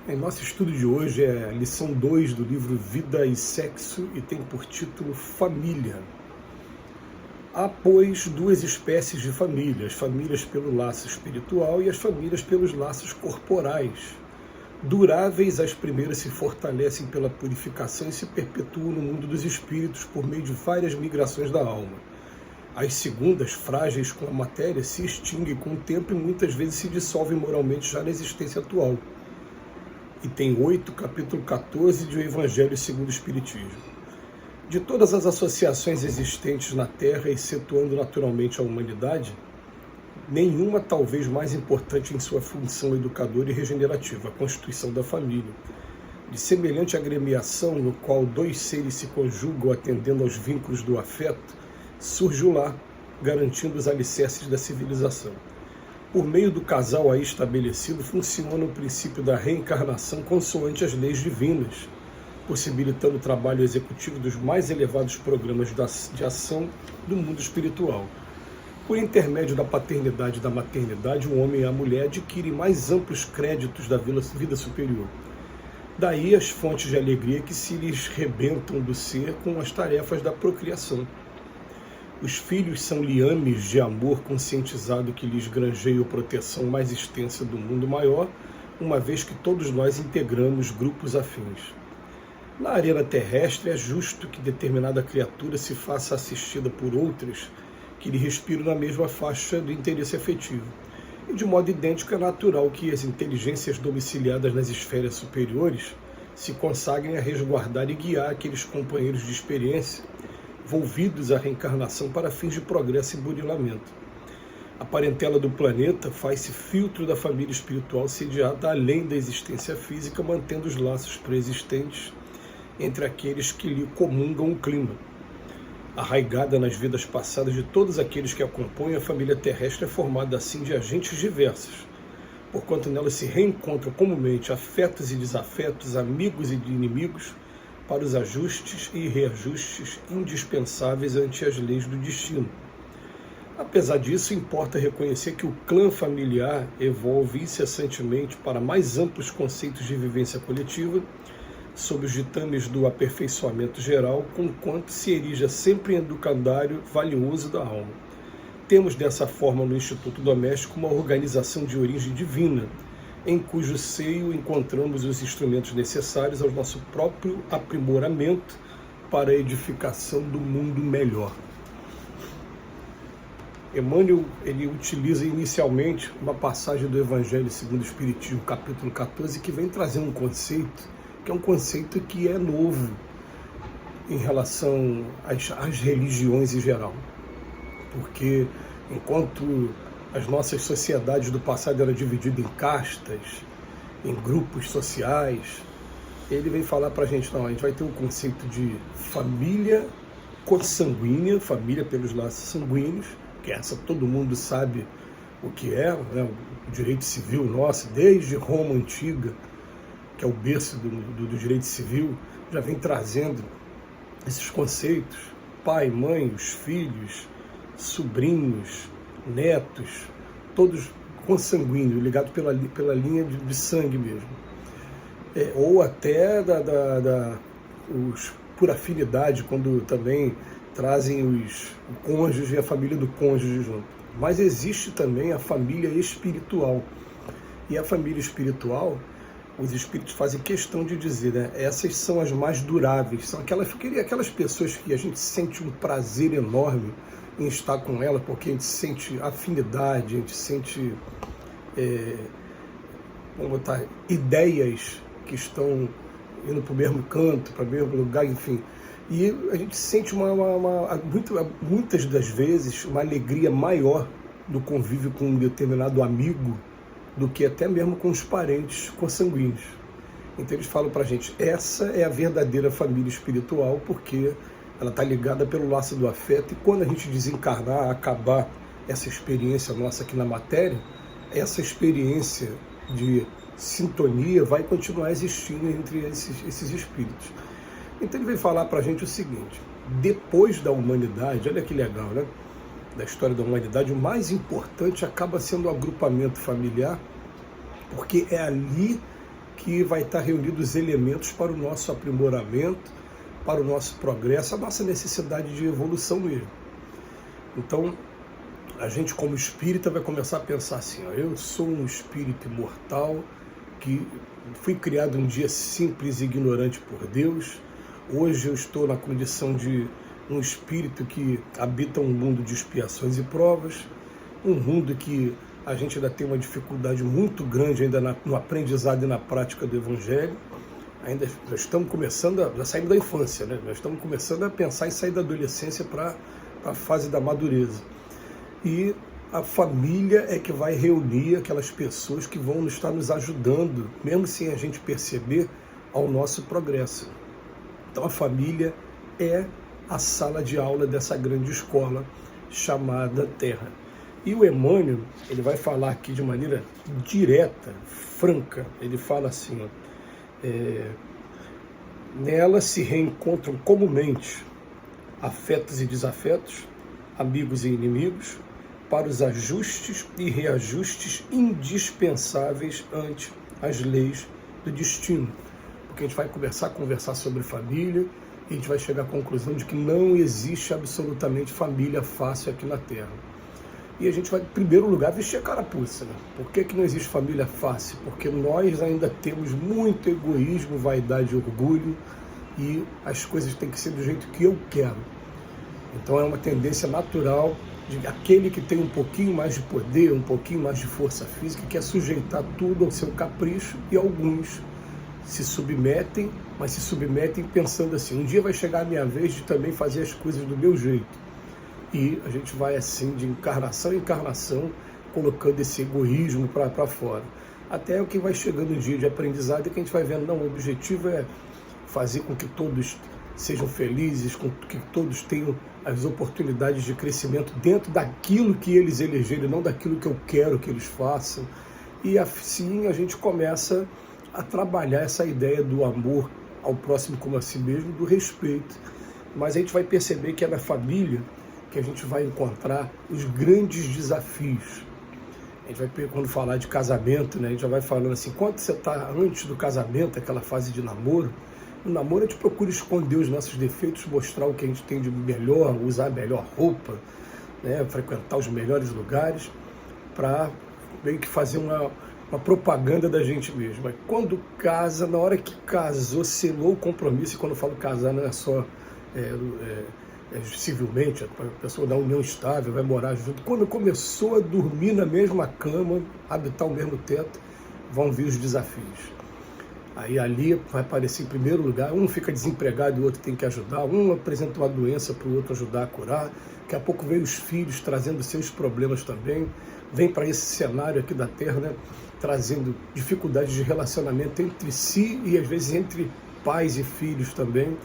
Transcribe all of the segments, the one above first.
Em nosso estudo de hoje é a lição 2 do livro Vida e Sexo e tem por título Família. Há, pois, duas espécies de família, as famílias pelo laço espiritual e as famílias pelos laços corporais. Duráveis, as primeiras se fortalecem pela purificação e se perpetuam no mundo dos espíritos por meio de várias migrações da alma. As segundas, frágeis com a matéria, se extinguem com o tempo e muitas vezes se dissolvem moralmente já na existência atual. Item 8, capítulo 14 do Evangelho segundo o Espiritismo. De todas as associações existentes na Terra, excetuando naturalmente a humanidade, nenhuma talvez mais importante em sua função educadora e regenerativa, a constituição da família. De semelhante agremiação, no qual dois seres se conjugam atendendo aos vínculos do afeto, surge o lar, garantindo os alicerces da civilização. Por meio do casal aí estabelecido, funciona o princípio da reencarnação consoante as leis divinas, possibilitando o trabalho executivo dos mais elevados programas de ação do mundo espiritual. Por intermédio da paternidade e da maternidade, o homem e a mulher adquirem mais amplos créditos da vida superior. Daí as fontes de alegria que se lhes rebentam do ser com as tarefas da procriação. Os filhos são liames de amor conscientizado que lhes granjeiam proteção mais extensa do mundo maior, uma vez que todos nós integramos grupos afins. Na arena terrestre é justo que determinada criatura se faça assistida por outras que lhe respiram na mesma faixa do interesse afetivo. E de modo idêntico é natural que as inteligências domiciliadas nas esferas superiores se consagrem a resguardar e guiar aqueles companheiros de experiência volvidos à reencarnação para fins de progresso e burilamento. A parentela do planeta faz-se filtro da família espiritual sediada além da existência física, mantendo os laços preexistentes entre aqueles que lhe comungam o clima. Arraigada nas vidas passadas de todos aqueles que a compõem, a família terrestre é formada assim de agentes diversos, porquanto nela se reencontram comumente afetos e desafetos, amigos e inimigos, para os ajustes e reajustes indispensáveis ante as leis do destino. Apesar disso, importa reconhecer que o clã familiar evolve incessantemente para mais amplos conceitos de vivência coletiva, sob os ditames do aperfeiçoamento geral, conquanto se erija sempre em educandário valioso da alma. Temos dessa forma no Instituto Doméstico uma organização de origem divina, em cujo seio encontramos os instrumentos necessários ao nosso próprio aprimoramento para a edificação do mundo melhor. Emmanuel ele utiliza inicialmente uma passagem do Evangelho segundo o Espiritismo, capítulo 14, que vem trazer um conceito, que é um conceito que é novo em relação às religiões em geral. Porque enquanto as nossas sociedades do passado eram divididas em castas, em grupos sociais, ele vem falar para a gente, não, a gente vai ter um conceito de família consanguínea, família pelos laços sanguíneos, que essa todo mundo sabe o que é, né? O direito civil nosso, desde Roma Antiga, que é o berço do direito civil, já vem trazendo esses conceitos, pai, mãe, os filhos, sobrinhos, netos, todos consanguíneos, ligados pela linha de sangue mesmo. Ou até por afinidade, quando também trazem o cônjuge e a família do cônjuge junto. Mas existe também a família espiritual. E a família espiritual, os espíritos fazem questão de dizer, né? Essas são as mais duráveis, são aquelas pessoas que a gente sente um prazer enorme em estar com ela, porque a gente sente afinidade, a gente sente ideias que estão indo para o mesmo canto, para o mesmo lugar, enfim. E a gente sente muitas das vezes uma alegria maior do convívio com um determinado amigo do que até mesmo com os parentes consanguíneos. Então eles falam para a gente, essa é a verdadeira família espiritual, porque ela está ligada pelo laço do afeto, e quando a gente desencarnar, acabar essa experiência nossa aqui na matéria, essa experiência de sintonia vai continuar existindo entre esses espíritos. Então ele vem falar para a gente o seguinte, depois da humanidade, olha que legal, né? Da história da humanidade, o mais importante acaba sendo o agrupamento familiar, porque é ali que vai estar reunidos os elementos para o nosso aprimoramento, para o nosso progresso, a nossa necessidade de evolução mesmo. Então, a gente como espírita vai começar a pensar assim, ó, eu sou um espírito imortal que fui criado um dia simples e ignorante por Deus. Hoje eu estou na condição de um espírito que habita um mundo de expiações e provas, um mundo que a gente ainda tem uma dificuldade muito grande ainda no aprendizado e na prática do Evangelho. Ainda nós estamos começando, já saímos da infância, né? Nós estamos começando a pensar em sair da adolescência para a fase da madureza. E a família é que vai reunir aquelas pessoas que vão estar nos ajudando, mesmo sem a gente perceber, ao nosso progresso. Então a família é a sala de aula dessa grande escola chamada Terra. E o Emmanuel, ele vai falar aqui de maneira direta, franca, ele fala assim, ó, nela se reencontram comumente afetos e desafetos, amigos e inimigos, para os ajustes e reajustes indispensáveis ante as leis do destino. Porque a gente vai conversar sobre família, e a gente vai chegar à conclusão de que não existe absolutamente família fácil aqui na Terra. E a gente vai, em primeiro lugar, vestir a carapuça, né? Por que não existe família fácil? Porque nós ainda temos muito egoísmo, vaidade e orgulho, e as coisas têm que ser do jeito que eu quero. Então é uma tendência natural de aquele que tem um pouquinho mais de poder, um pouquinho mais de força física, quer sujeitar tudo ao seu capricho, e alguns se submetem, mas se submetem pensando assim, um dia vai chegar a minha vez de também fazer as coisas do meu jeito. E a gente vai assim, de encarnação em encarnação, colocando esse egoísmo para fora. Até o que vai chegando o dia de aprendizado, é que a gente vai vendo, não, o objetivo é fazer com que todos sejam felizes, com que todos tenham as oportunidades de crescimento dentro daquilo que eles elegerem, não daquilo que eu quero que eles façam. E assim a gente começa a trabalhar essa ideia do amor ao próximo como a si mesmo, do respeito. Mas a gente vai perceber que é na família que a gente vai encontrar os grandes desafios. A gente vai, quando falar de casamento, né, a gente já vai falando assim, quando você está antes do casamento, aquela fase de namoro, no namoro a gente procura esconder os nossos defeitos, mostrar o que a gente tem de melhor, usar a melhor roupa, né, frequentar os melhores lugares, para meio que fazer uma propaganda da gente mesmo. Mas quando casa, na hora que casou, selou o compromisso, e quando eu falo casar não é só civilmente, a pessoa da união estável, vai morar junto. Quando começou a dormir na mesma cama, habitar o mesmo teto, vão vir os desafios. Aí ali vai aparecer em primeiro lugar, um fica desempregado e o outro tem que ajudar, um apresenta uma doença para o outro ajudar a curar, daqui a pouco vem os filhos trazendo seus problemas também, vem para esse cenário aqui da Terra, né, trazendo dificuldades de relacionamento entre si e às vezes entre pais e filhos também.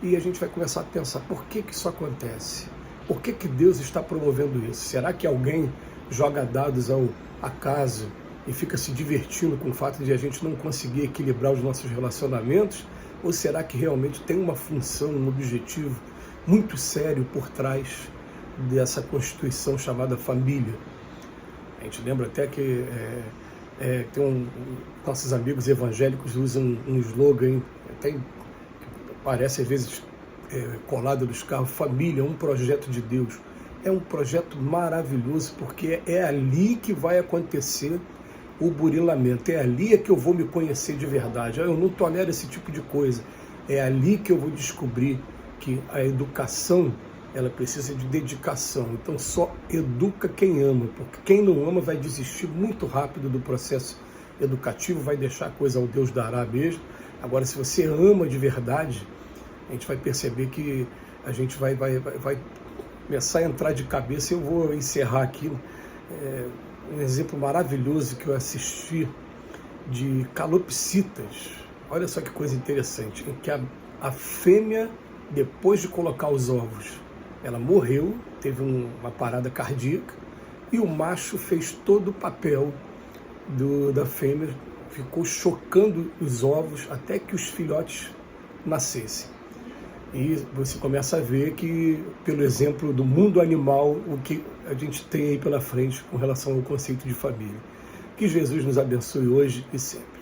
E a gente vai começar a pensar, por que isso acontece? Por que Deus está promovendo isso? Será que alguém joga dados ao acaso e fica se divertindo com o fato de a gente não conseguir equilibrar os nossos relacionamentos? Ou será que realmente tem uma função, um objetivo muito sério por trás dessa constituição chamada família? A gente lembra até que nossos amigos evangélicos usam um slogan, até parece às vezes colado nos carros, família, um projeto de Deus. É um projeto maravilhoso, porque é ali que vai acontecer o burilamento, é ali que eu vou me conhecer de verdade. Eu não tolero esse tipo de coisa. É ali que eu vou descobrir que a educação, ela precisa de dedicação. Então só educa quem ama, porque quem não ama vai desistir muito rápido do processo educativo, vai deixar a coisa ao Deus dará mesmo. Agora, se você ama de verdade, a gente vai perceber que a gente vai começar a entrar de cabeça. Eu vou encerrar aqui um exemplo maravilhoso que eu assisti de calopsitas. Olha só que coisa interessante, em que a fêmea, depois de colocar os ovos, ela morreu, teve uma parada cardíaca, e o macho fez todo o papel da fêmea, ficou chocando os ovos até que os filhotes nascessem. E você começa a ver que, pelo exemplo do mundo animal, o que a gente tem aí pela frente com relação ao conceito de família. Que Jesus nos abençoe hoje e sempre.